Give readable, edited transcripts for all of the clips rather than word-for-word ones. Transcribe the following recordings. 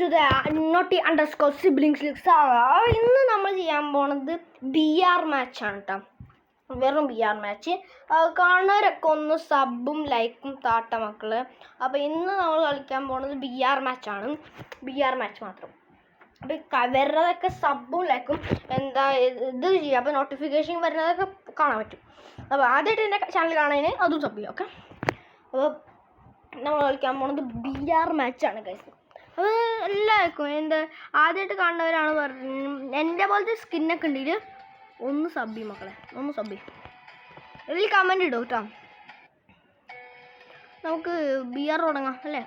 To the naughty underscore siblings ലിക്സ്. ഇന്ന് നമ്മൾ ചെയ്യാൻ പോണത് BR മാച്ചാണ് കേട്ടോ. വെറും BR മാച്ച്. കാണുന്നവരൊക്കെ ഒന്ന് സബും ലൈക്കും താട്ട മക്കള്. അപ്പോൾ ഇന്ന് നമ്മൾ കളിക്കാൻ പോണത് BR മാച്ചാണ്. BR മാച്ച് മാത്രം. അപ്പോൾ വരുന്നതൊക്കെ സബും ലൈക്കും എന്താ ഇത് ചെയ്യുക. അപ്പോൾ നോട്ടിഫിക്കേഷൻ വരുന്നതൊക്കെ കാണാൻ പറ്റും. അപ്പോൾ ആദ്യമായിട്ട് എൻ്റെ ചാനൽ കാണാൻ അതും സബ് ചെയ്യാം. ഓക്കെ, അപ്പോൾ നമ്മൾ കളിക്കാൻ പോണത് BR മാച്ചാണ് ഗൈസ്. അത് എല്ലാവർക്കും എൻ്റെ ആദ്യമായിട്ട് കാണുന്നവരാണ് പറഞ്ഞത്. എൻ്റെ പോലത്തെ സ്കിന്നൊക്കെ ഉണ്ടെങ്കിൽ ഒന്ന് സബ് ചെയ്യും മക്കളെ, ഒന്ന് സബ് ചെയ്യും. ഇതിൽ കമൻറ്റ് ഇടും കേട്ടോ. നമുക്ക് BR തുടങ്ങാം അല്ലേ?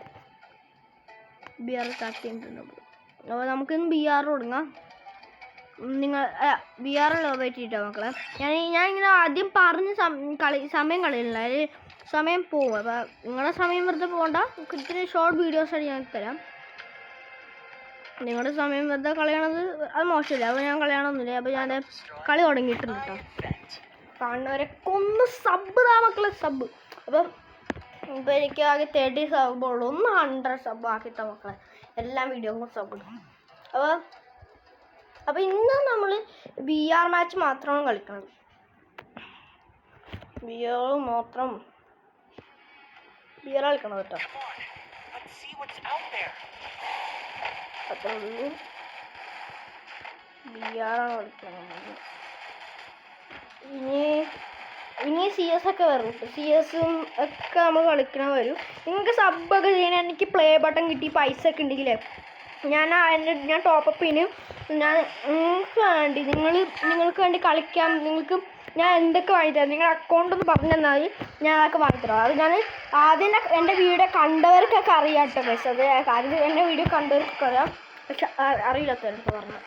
BR സ്റ്റാർട്ട് ചെയ്തിട്ടുണ്ട്. അപ്പോൾ നമുക്കിന്ന് BR തുടങ്ങാം. നിങ്ങൾ BR പറ്റിയിട്ടോ മക്കളെ. ഞാൻ ഇങ്ങനെ ആദ്യം പറഞ്ഞ് സമയം കളയില്ല, സമയം പോകും. അപ്പോൾ നിങ്ങളുടെ സമയം വെറുതെ പോകണ്ട. ഇത്തിരി ഷോർട്ട് വീഡിയോസായിട്ട് ഞാൻ തരാം. നിങ്ങളുടെ സമയം വെറുതെ കളയണത് അത് മോശമില്ല. അപ്പോൾ ഞാൻ കളയണമെന്നില്ല. അപ്പോൾ ഞാൻ കളി തുടങ്ങിയിട്ടുണ്ട് കേട്ടോ. കാണുന്നവരൊക്കെ ഒന്ന് സബ് താ മക്കളെ, സബ്. അപ്പം ഇപ്പോൾ എനിക്ക് ആകെ 30 സബുള്ളൂ. ഒന്ന് 100 സബ് ആക്കിത്ത മക്കളെ. എല്ലാ വീഡിയോക്കും സബ് ഇടും. അപ്പോൾ ഇന്ന് നമ്മൾ BR മാച്ച് മാത്രമാണ് കളിക്കുന്നത്. BR മാത്രം BR കളിക്കണം കേട്ടോ. അത്രേ ഉള്ളൂ. BR ആണ് കളിക്കുന്നത്. ഇനി CS ഒക്കെ വരും. CSും ഒക്കെ നമ്മൾ കളിക്കണ വരും. നിങ്ങൾക്ക് സബ്ബൊക്കെ ചെയ്യണ എനിക്ക് പ്ലേ ബട്ടൺ കിട്ടി പൈസ ഒക്കെ ഉണ്ടെങ്കിലേ ഞാൻ ടോപ്പപ്പ് ചെയ്യുന്നു. നിങ്ങൾക്ക് വേണ്ടി കളിക്കാം. നിങ്ങൾക്ക് ഞാൻ എന്തൊക്കെ വാങ്ങിത്തരാം, നിങ്ങളുടെ അക്കൗണ്ട് ഒന്ന് പറഞ്ഞു തന്നാൽ ഞാൻ അതൊക്കെ വാങ്ങിത്തരാം. അത് ഞാൻ ആദ്യം എൻ്റെ വീഡിയോ കണ്ടവർക്കൊക്കെ അറിയാം കേട്ടോ ഗൈസ്. അത് കാര്യം എൻ്റെ വീഡിയോ കണ്ടവർക്കൊക്കെ അറിയാം, പക്ഷെ അറിയില്ലാത്തവർക്ക് പറഞ്ഞു.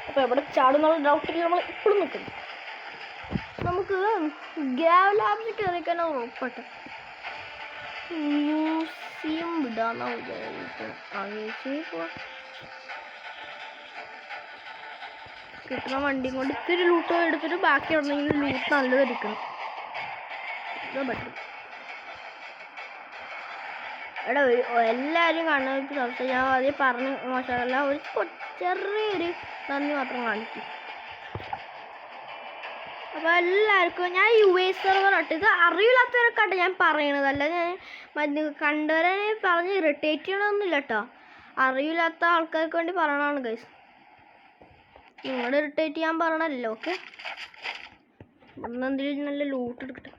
അപ്പോൾ എവിടെ ചാടുന്നുള്ള ഡൗട്ടിൽ നമ്മൾ ഇപ്പോഴും നിൽക്കുന്നു. നമുക്ക് ഗ്യാവ് ലാബ്സിൽ കയറിക്കാൻ ഉറപ്പട്ടെ. മ്യൂസിയം വിടാമെന്നാണ് വിചാരിക്കുന്നത്. കിട്ടുന്ന വണ്ടിയും കൊണ്ട് ഇത്തിരി ലൂട്ട് എടുത്തിട്ട് ബാക്കി ഉണ്ടെങ്കിൽ ലൂട്ട് നല്ലത് എടുക്കണം. ഇതാ പറ്റും. എടാ എല്ലാവരും കാണുന്നവർക്ക് സംശയം ഞാൻ ആദ്യം പറഞ്ഞ് മോശമല്ല. ഒരു ചെറിയൊരു നന്ദി മാത്രം കാണിക്കും. അപ്പോൾ എല്ലാവർക്കും ഞാൻ US സെർവർ ആട്ട്. ഇത് അറിയില്ലാത്തവരൊക്കെ ഞാൻ പറയണത്, അല്ല ഞാൻ കണ്ടവരെ പറഞ്ഞ് ഇറിറ്റേറ്റ് ചെയ്യണമെന്നില്ല കേട്ടോ. അറിയില്ലാത്ത ആൾക്കാർക്ക് വേണ്ടി പറയണതാണ് ഗൈസ്. നിങ്ങൾ ഇറിറ്റേറ്റ് ചെയ്യാൻ പറയണല്ലോ. ഓക്കെ, എന്തെങ്കിലും നല്ല ലൂട്ട് എടുക്കട്ടെ.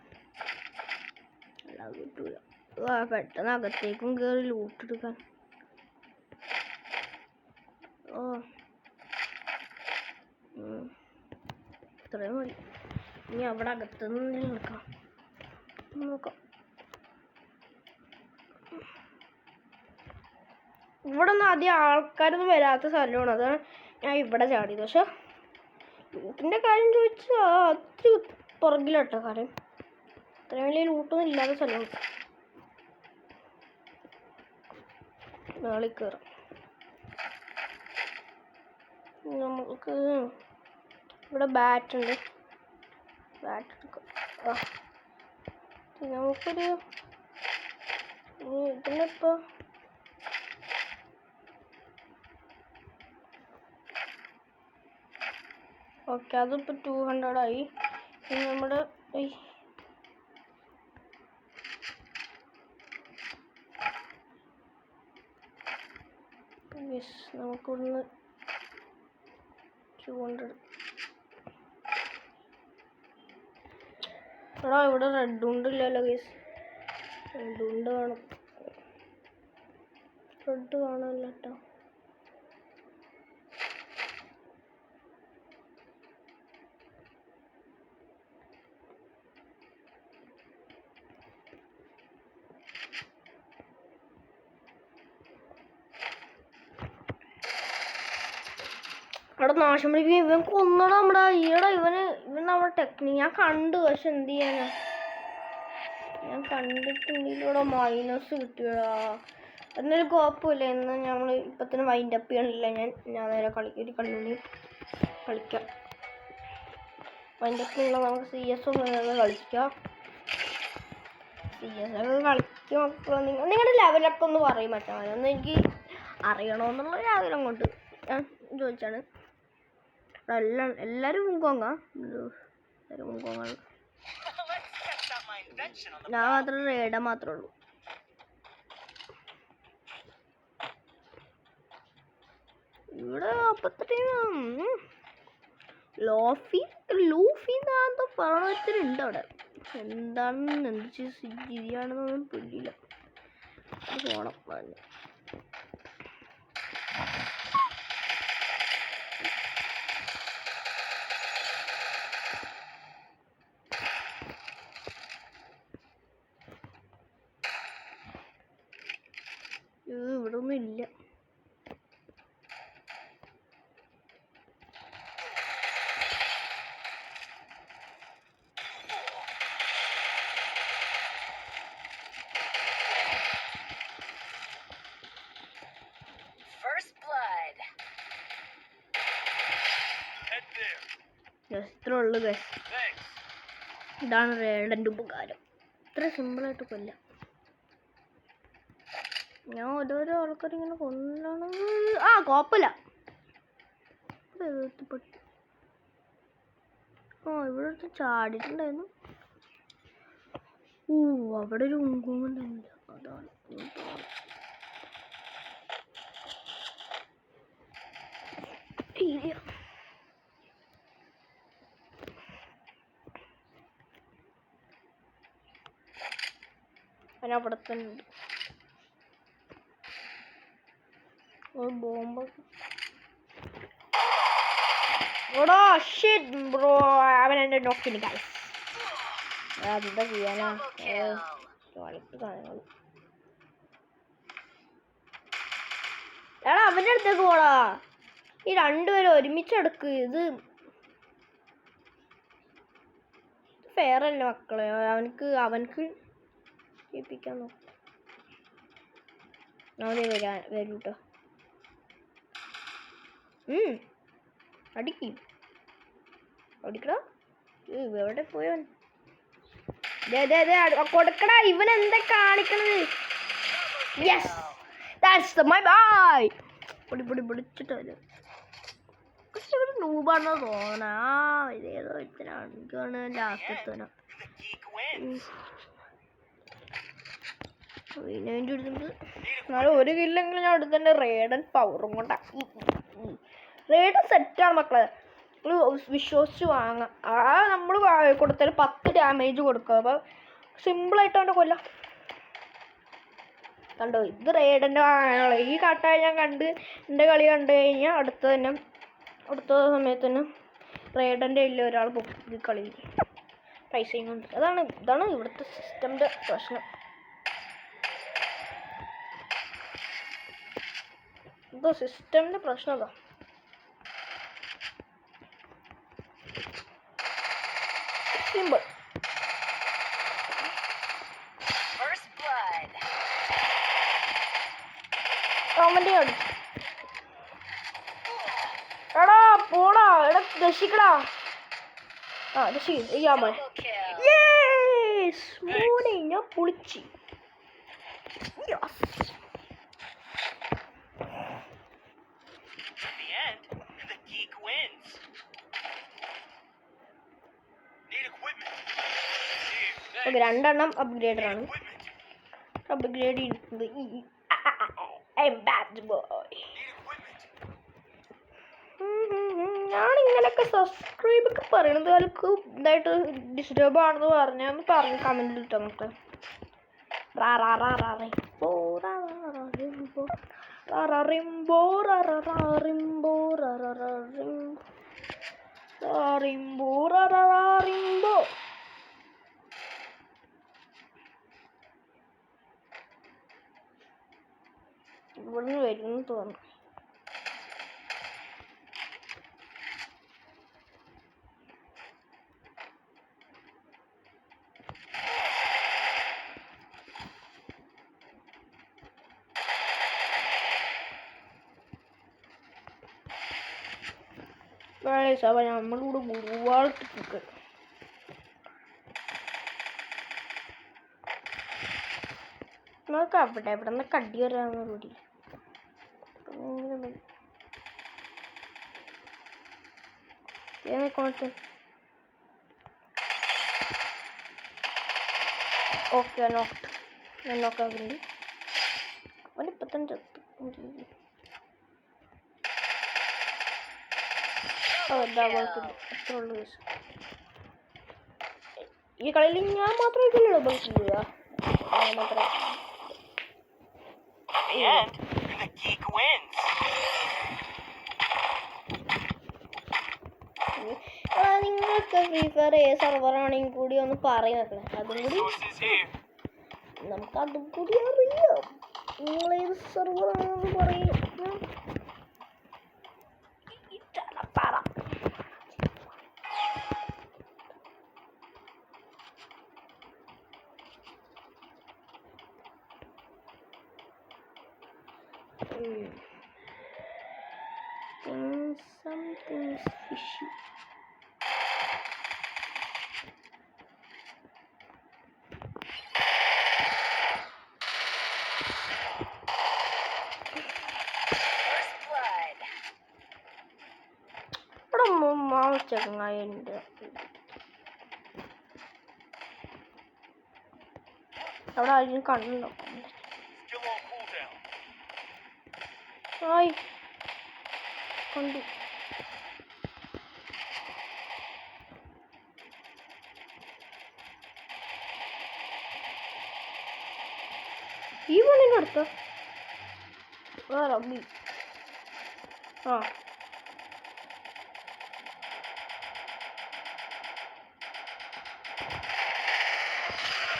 അല്ലാതെ കിട്ടൂല. പെട്ടെന്ന് അകത്തേക്കും കയറി ലൂട്ട് എടുക്കാൻ. ഇത്രയും മതി. ഇനി അവിടെ അകത്തുനിന്ന് എടുക്കാം, നോക്കാം. ഇവിടെ ഒന്നും ആദ്യം ആൾക്കാരൊന്നും വരാത്ത സ്ഥലമാണ്. അതാണ് ഞാൻ ഇവിടെ ചാടിയത്. പക്ഷെ ലൂട്ടിൻ്റെ കാര്യം ചോദിച്ചാൽ ഒത്തിരി പുറകിലോട്ടോ കാര്യം. ഇത്രയും വലിയ ലൂട്ടൊന്നും ഇല്ലാത്ത സ്ഥലമാണ്. നാളെ കയറാം. നമുക്ക് ഇവിടെ ബാറ്റ് ഉണ്ട്, ബാറ്റ് എടുക്കാം. നമുക്കൊരു ഇതിനിപ്പോൾ ഓക്കെ, അതിപ്പോൾ 200 ആയി. ഇനി നമ്മുടെ നമുക്കൊന്ന് 200. എടാ ഇവിടെ റെഡ് ഉണ്ടില്ലല്ലോ ഗൈസ്. റെഡ് ഉണ്ട് കാണും, റെഡ് കാണാമല്ലോ കേട്ടോ. അവിടെ നാശം പിടിക്കും. ഇവൻ കൊന്നട നമ്മുടെ ഇവൻ നമ്മുടെ ടെക്നിക്ക് ഞാൻ കണ്ടു. പക്ഷെ എന്ത് ചെയ്യാനാ, ഞാൻ കണ്ടിട്ടുണ്ടെങ്കിൽ ഇവിടെ മൈനസ് കിട്ടിയടാ. എന്നൊരു കുഴപ്പമില്ല. എന്ന് നമ്മൾ ഇപ്പം തന്നെ വൈൻഡ് അപ്പ് ചെയ്യണില്ല. ഞാൻ നേരെ ഒരു കളി കളിക്കാം. വൈൻഡ് അപ്പ് ചെയ്യണം. നമുക്ക് CS ഒന്ന് കളിക്കാം. CS ഒക്കെ കളിക്കുമ്പോൾ നിങ്ങളുടെ ലെവലൊക്കെ ഒന്ന് പറയും മച്ചാൻ. ഒന്ന് എനിക്ക് അറിയണമെന്നുള്ളൊരു ആഗ്രഹം കൊണ്ട് ഞാൻ ചോദിച്ചാണ്. എല്ലാവരും മുങ്കോങ്ങാ, എല്ലാവരും മുങ്കോങ്ങാണ്. ഞാൻ മാത്രം റേഡ മാത്രമേ ഉള്ളൂ. ഇവിടെ അപ്പത്തേനും ലൂഫി എന്താ പറഞ്ഞിട്ടുണ്ട് അവിടെ. എന്താണെന്ന് എന്ത് ശരിയാണെന്നൊന്നും പിടിയില്ല. പോണം പറഞ്ഞു. ഇവിടെ ഒന്നും ഇല്ല. ഇത്രേ ഉള്ളു ഗൈസ്. ഇതാണ് റേഡൻ്റെ ഉപകാരം. ഇത്ര സിമ്പിളായിട്ട് കൊല്ലാം. ഞാൻ ഓരോരോ ആൾക്കാരിങ്ങനെ കൊല്ലാണ്. കുഴപ്പമില്ല. ഇവിടെ അടുത്ത് ചാടിയിട്ടുണ്ടായിരുന്നു. അവിടെ ഒരു ഉങ്കുമുണ്ടായില്ല. അതാണ് അവിടെ തന്നെ ഉണ്ട് ബോംബ്. ബ്രോ അവൻ എന്നെ നോക്കിന് ഗൈസ്. എന്താ ചെയ്യാനാ സാധനങ്ങൾ. എടാ അവൻ്റെ അടുത്തേക്ക് പോടാ. ഈ രണ്ടുപേരും ഒരുമിച്ചെടുക്ക്. ഇത് ഫെയർ അല്ല മക്കളെ. അവനക്ക് ഏൽപ്പിക്കാൻ നോക്കും. വരൂ കേട്ടോ. അടിക്കടാ. എവിടെ പോയോ കൊടുക്കടാ. ഇവൻ എന്താ കാണിക്കണത്? Yes, that's my boy. പിടിച്ചിട്ട് വരും. പക്ഷെ ഒരു നൂബാണെന്ന് തോന്നാ. ഇതേതോ ഇത്തനാണ് ലാസ്റ്റ് എത്തന. എന്നാലും ഒരു കില്ലെങ്കിലും ഞാൻ എടുത്തന്നെ റേഡൻ പവറും കൊണ്ടാ. റേഡൻ സെറ്റാണ് മക്കളെ. വിശ്വസിച്ച് വാങ്ങാം. നമ്മൾ കൊടുത്താൽ 10 ഡാമേജ് കൊടുക്കുക. അപ്പോൾ സിമ്പിളായിട്ട് അവൻ്റെ കൊല്ലാം. കണ്ടോ, ഇത് റേഡൻ്റെ വാങ്ങാനുള്ള ഈ കാട്ടായി ഞാൻ എൻ്റെ കളി കണ്ടു കഴിഞ്ഞാൽ അടുത്ത സമയത്ത് തന്നെ റേഡൻ്റെ ഇല്ല ഒരാൾ പൊക്കി കളി പൈസയും കൊണ്ട്. ഇതാണ് ഇവിടുത്തെ സിസ്റ്റമിൻ്റെ പ്രശ്നം. സിസ്റ്റമിൻ്റെ പ്രശ്നം അതാ. സിമ്പിൾ. കമന്റ് അടിച്ചു. എടാ പോടാ. എടാ രക്ഷിക്കടാ. രക്ഷിക്കാമോ? മോനെ ഞാൻ പൊളിച്ച്. രണ്ടെണ്ണം അപ്ഗ്രേഡറാണ്. അപ്ഗ്രേഡ് ചെയ്യുന്നത് ഞാനിങ്ങനെയൊക്കെ സബ്സ്ക്രൈബൊക്കെ പറയണത് അവർക്ക് ഇതായിട്ട് ഡിസ്റ്റർബ് ആണെന്ന് പറഞ്ഞാൽ പറഞ്ഞ് കമൻറ്റിൽ ഇട്ടോ നമുക്ക്. ഇവിടുന്ന് വരുന്നു തോന്നുന്നു. നമ്മളിവിടെ ഗുരുവാൾട്ട് നോക്കാം അവിടെ ഇവിടെ നിന്ന് കടി വരാമെന്ന് കൂടി. ഓക്കെ ഞാൻ നോക്കാൻ വേണ്ടി അവനിപ്പം തന്നെ ചത്തു. അത്രേ ഉള്ളൂ. ഈ കളിയിൽ ഞാൻ മാത്രമേ ഡബിൾ ചെയ്യുക. നിങ്ങൾക്ക് ഫ്രീ ഫയർ ഏത് സർവറാണെങ്കിൽ കൂടി ഒന്ന് പറയുന്നേ. അതും കൂടി നമുക്കതും കൂടി അറിയാം. നിങ്ങളേത് സർവറാണെന്ന് പറയും. പറ something is fishy. ചങ്ങായുണ്ട് അവിടെ ആരും കണ്ടു. ആയി കണ്ടു. ഈ പണിൻ്റെ അടുത്ത റബ്ബി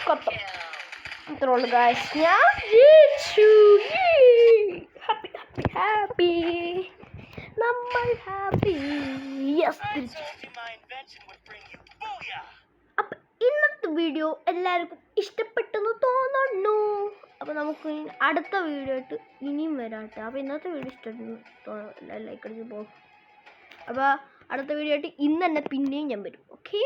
കൊത്തം. ഇത്രേ ഉള്ളൂ ഗായ്സ്. ഞാൻ ജയിച്ചു. Happy happy happy. നമ്മൾ ഹാപ്പി. അപ്പം ഇന്നത്തെ വീഡിയോ എല്ലാവർക്കും ഇഷ്ടപ്പെട്ടെന്ന് തോന്നുന്നു. അപ്പോൾ നമുക്ക് അടുത്ത വീഡിയോ ആയിട്ട് ഇനിയും വരാട്ടെ. അപ്പോൾ ഇന്നത്തെ വീഡിയോ ഇഷ്ടപ്പെട്ടു ലൈക്ക് അടിച്ച് പോകും. അപ്പോൾ അടുത്ത വീഡിയോ ആയിട്ട് ഇന്ന് തന്നെ പിന്നെയും ഞാൻ വരും. ഓക്കെ.